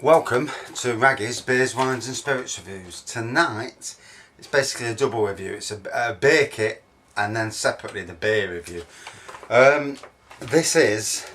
Welcome to Raggy's Beers, Wines and Spirits Reviews. Tonight it's basically a double review. It's a beer kit and then separately the beer review. This is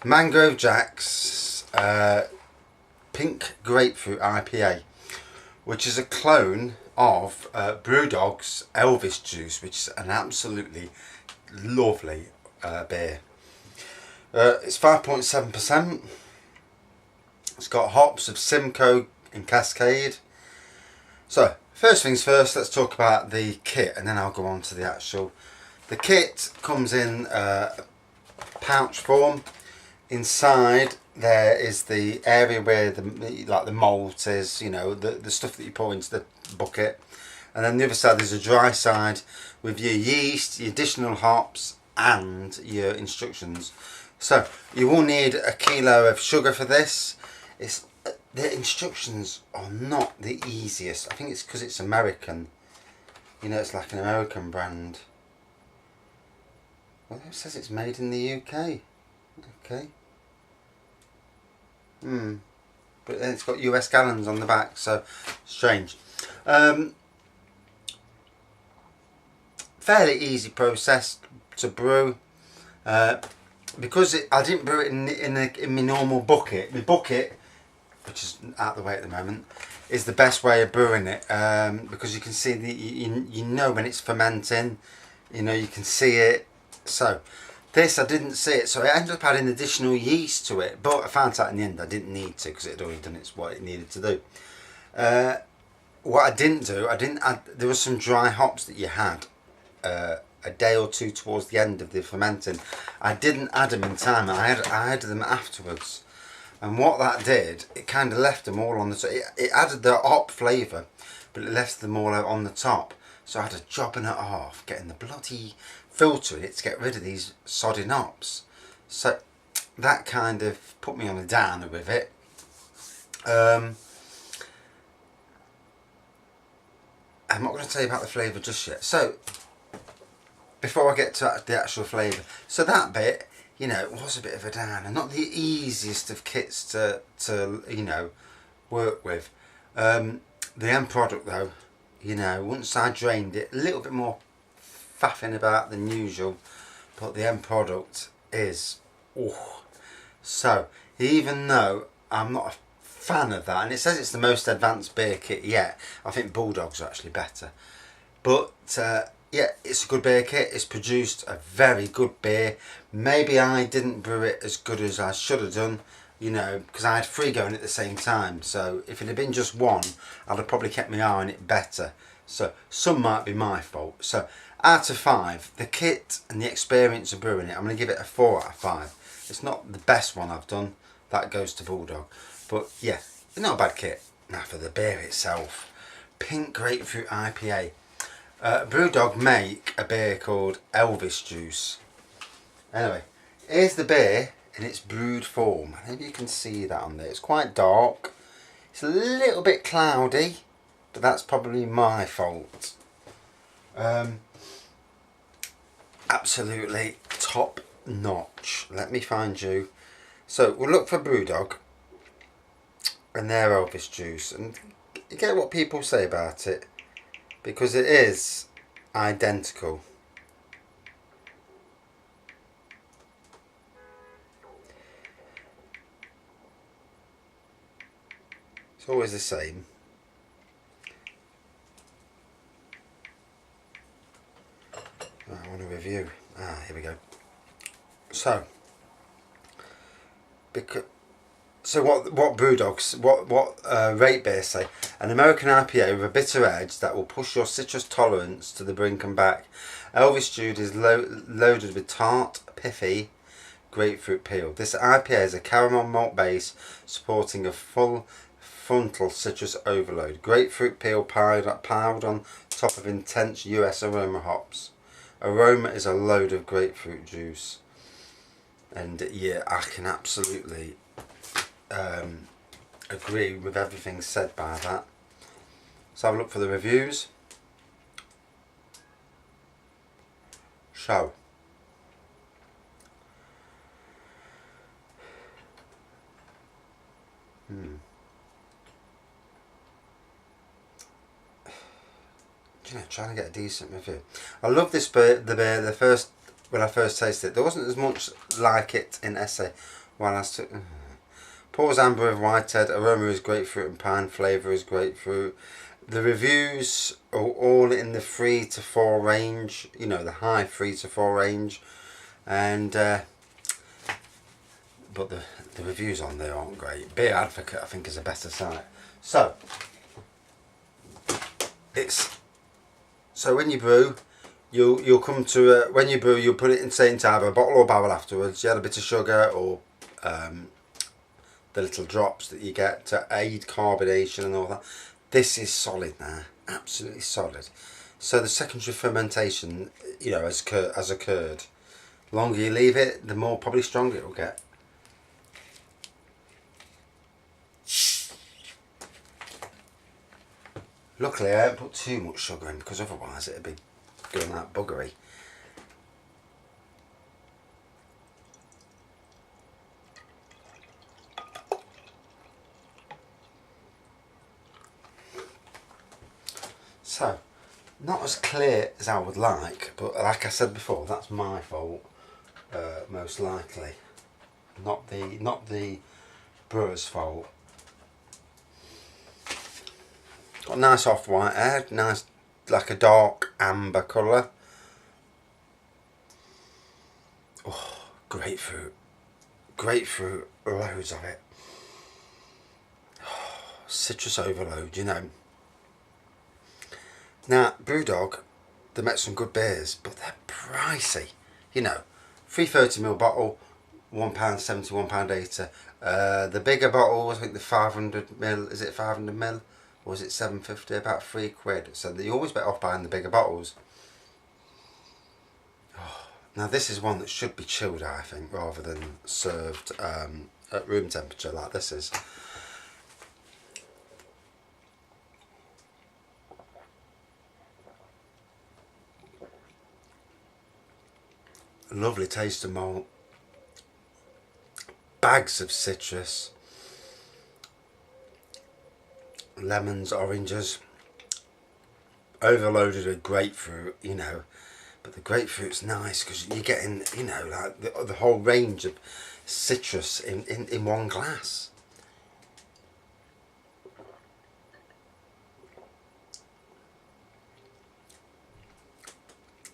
Mangrove Jack's Pink Grapefruit IPA, which is a clone of Brewdog's Elvis juice, which is an absolutely lovely beer. It's 5.7%. It's got hops of Simcoe and Cascade. So, first things first, let's talk about the kit and then I'll go on to the actual. The kit comes in pouch form. Inside there is the area where the malt is, you know, the stuff that you pour into the bucket. And then the other side there's a dry side with your yeast, your additional hops and your instructions. So, you will need a kilo of sugar for this. The instructions are not the easiest. I think it's because it's American. You know, it's like an American brand. Well, it says it's made in the UK. Okay. But then it's got US gallons on the back, so strange. Fairly easy process to brew. Because I didn't brew it in my normal bucket. My bucket, which is out of the way at the moment, is the best way of brewing it, because you can see you know when it's fermenting, you know, you can see it. So this I didn't see it, so I ended up adding additional yeast to it, but I found out in the end I didn't need to because it had already done what it needed to do. What I didn't do, I didn't add, there was some dry hops that you had a day or two towards the end of the fermenting. I didn't add them in time, I added them afterwards. And what that did, it kind of left them all on the top. It added the hop flavour, but it left them all out on the top. So I had to jobbing it off, getting the bloody filter in it to get rid of these sodding hops. So that kind of put me on a downer with it. I'm not going to tell you about the flavour just yet. So before I get to the actual flavour, so that bit, you know, it was a bit of a downer. Not the easiest of kits to you know, work with. The end product though, you know, once I drained it, a little bit more faffing about than usual, but the end product is, oh. So, even though I'm not a fan of that, and it says it's the most advanced beer kit yet, I think Bulldog's are actually better. But yeah, it's a good beer kit. It's produced a very good beer. Maybe I didn't brew it as good as I should have done, you know, because I had 3 going at the same time. So if it had been just one, I'd have probably kept my eye on it better. So some might be my fault. So out of 5, the kit and the experience of brewing it, I'm going to give it a 4 out of 5. It's not the best one I've done. That goes to Bulldog. But yeah, it's not a bad kit. Now for the beer itself. Pink Grapefruit IPA. Brewdog make a beer called Elvis juice. Anyway, here's the beer in its brewed form. Maybe you can see that on there. It's quite dark. It's a little bit cloudy, but that's probably my fault. Absolutely top notch. Let me find you. So we'll look for Brewdog and their Elvis juice and get what people say about it, because it is identical. It's always the same. I want a review. Here we go. So what Brewdogs, what rate beers say? An American IPA with a bitter edge that will push your citrus tolerance to the brink and back. Elvis Jude is loaded with tart, pithy grapefruit peel. This IPA is a caramel malt base supporting a full frontal citrus overload. Grapefruit peel piled on top of intense US aroma hops. Aroma is a load of grapefruit juice. And yeah, I can absolutely agree with everything said by that. Let's have a look for the reviews. So, You know, trying to get a decent review. I love this beer. The beer. The first when I first tasted it, there wasn't as much like it in essay. While I took pours amber with whitehead. Aroma is grapefruit and pine. Flavour is grapefruit. The reviews are all in the 3 to 4 range. You know, the high 3 to 4 range, and but the reviews on there aren't great. Beer Advocate, I think, is a better site. So it's. So when you brew, you'll come to when you brew, you'll put it in say into either a bottle or barrel afterwards. You add a bit of sugar or the little drops that you get to aid carbonation and all that. This is solid now, absolutely solid. So the secondary fermentation, you know, has occurred. The longer you leave it, the more probably stronger it will get. Luckily, I haven't put too much sugar in because otherwise it'd be going out buggery. So, not as clear as I would like, but like I said before, that's my fault, most likely, not the brewer's fault. Got a nice off-white hair, nice like a dark amber colour. Oh, grapefruit, loads of it. Oh, citrus overload, you know. Now, Brewdog, they make some good beers, but they're pricey. You know, 330ml bottle, £1.70, £1.80. The bigger bottles, I think the 500ml, is it 500ml? Or is it 750? About £3. So you're always better off buying the bigger bottles. Oh, now this is one that should be chilled, I think, rather than served at room temperature like this is. Lovely taste of malt. Bags of citrus. Lemons, oranges, overloaded with grapefruit, you know, but the grapefruit's nice because you're getting, you know, like the whole range of citrus in one glass.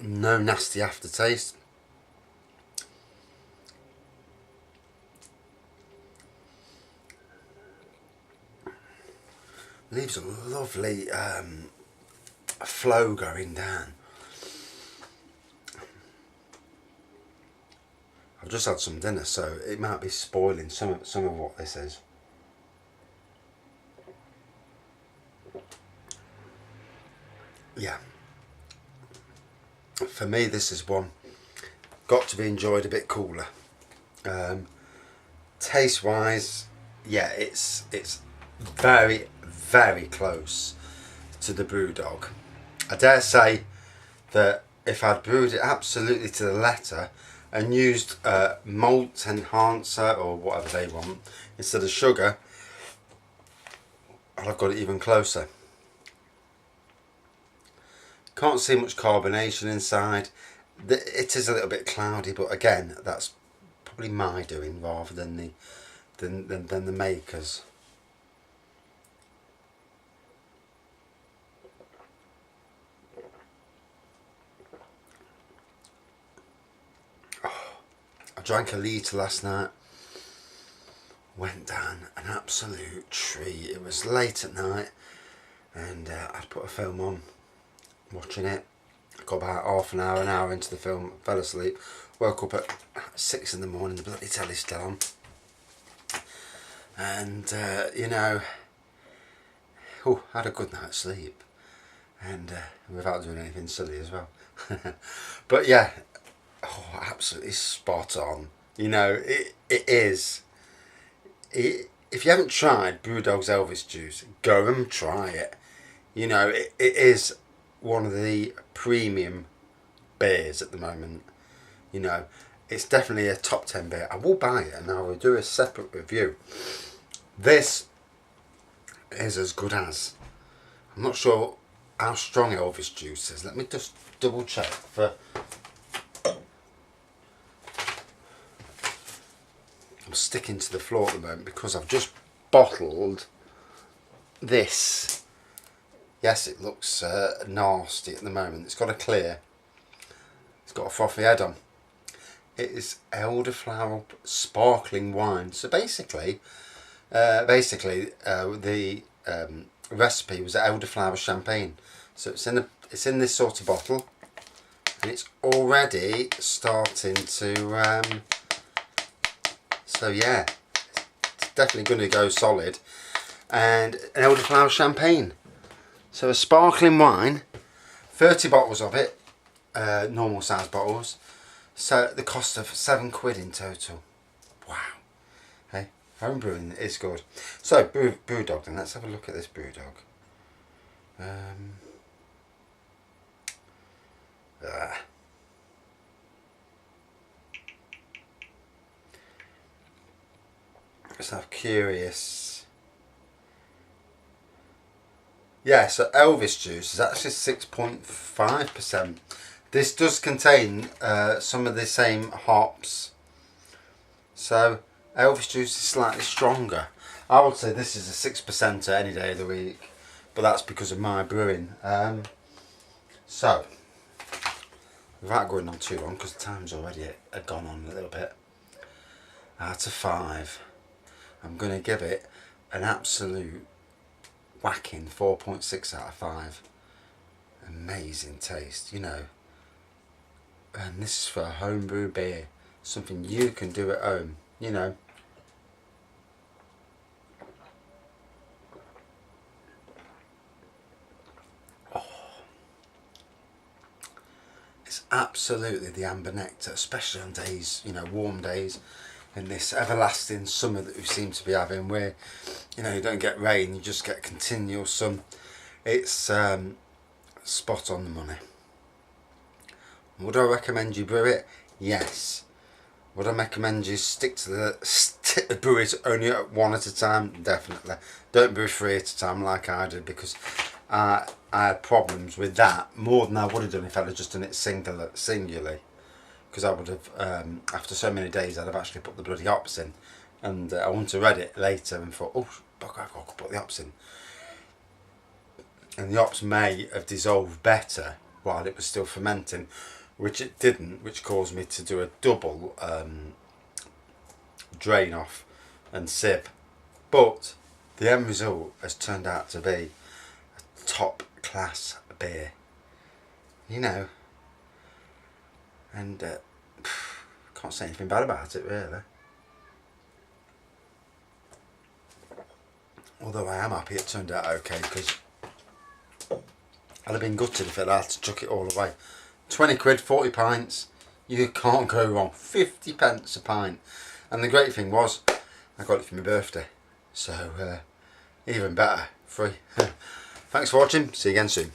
No nasty aftertaste. Leaves a lovely flow going down. I've just had some dinner, so it might be spoiling some of what this is. Yeah. For me, this is one got to be enjoyed a bit cooler. Taste wise, yeah, it's very, very close to the Brewdog. I dare say that if I'd brewed it absolutely to the letter and used malt enhancer or whatever they want instead of sugar, I'd have got it even closer. Can't see much carbonation inside. It is a little bit cloudy, but again, that's probably my doing rather than the makers. I drank a litre last night. Went down an absolute treat. It was late at night, and I'd put a film on, watching it. I got about half an hour into the film, fell asleep. Woke up at 6 in the morning, the bloody telly's still on. And, you know, had a good night's sleep. And without doing anything silly as well. But yeah, absolutely spot on. You know, it is. If you haven't tried Brewdog's Elvis juice, go and try it. You know, it is one of the premium beers at the moment. You know, it's definitely a top 10 beer. I will buy it and I will do a separate review. This is as good as. I'm not sure how strong Elvis juice is. Let me just double check for. I'm sticking to the floor at the moment because I've just bottled this. Yes, it looks nasty at the moment. It's got a clear. It's got a frothy head on. It is elderflower sparkling wine. So basically, the recipe was elderflower champagne. So it's in this sort of bottle, and it's already starting to. So yeah, it's definitely going to go solid. And an elderflower champagne. So a sparkling wine, 30 bottles of it, normal size bottles. So the cost of £7 in total. Wow. Hey, home brewing is good. So Brewdog then, let's have a look at this Brewdog. Let's have curious. Yeah, so Elvis juice is actually 6.5%. This does contain some of the same hops. So Elvis juice is slightly stronger. I would say this is a 6% any day of the week, but that's because of my brewing. So, without going on too long, because the time's already gone on a little bit, out of 5, I'm going to give it an absolute whacking 4.6 out of 5. Amazing taste, you know. And this is for a homebrew beer, something you can do at home, you know. Oh. It's absolutely the amber nectar, especially on days, you know, warm days, in this everlasting summer that we seem to be having, where, you know, you don't get rain, you just get continual sun. It's spot on the money. Would I recommend you brew it? Yes. Would I recommend you stick to brew it only at one at a time? Definitely. Don't brew 3 at a time like I did, because I had problems with that more than I would have done if I'd have just done it singularly. Because I would have, after so many days, I'd have actually put the bloody hops in. And I wouldn't have read it later and thought, oh, I could put the hops in. And the hops may have dissolved better while it was still fermenting, which it didn't, which caused me to do a double drain off and sieve. But the end result has turned out to be a top class beer, you know. And can't say anything bad about it, really. Although I am happy it turned out okay, because I'd have been gutted if I'd had to chuck it all away. 20 quid, 40 pints, you can't go wrong. 50 pence a pint. And the great thing was, I got it for my birthday. So, even better, free. Thanks for watching, see you again soon.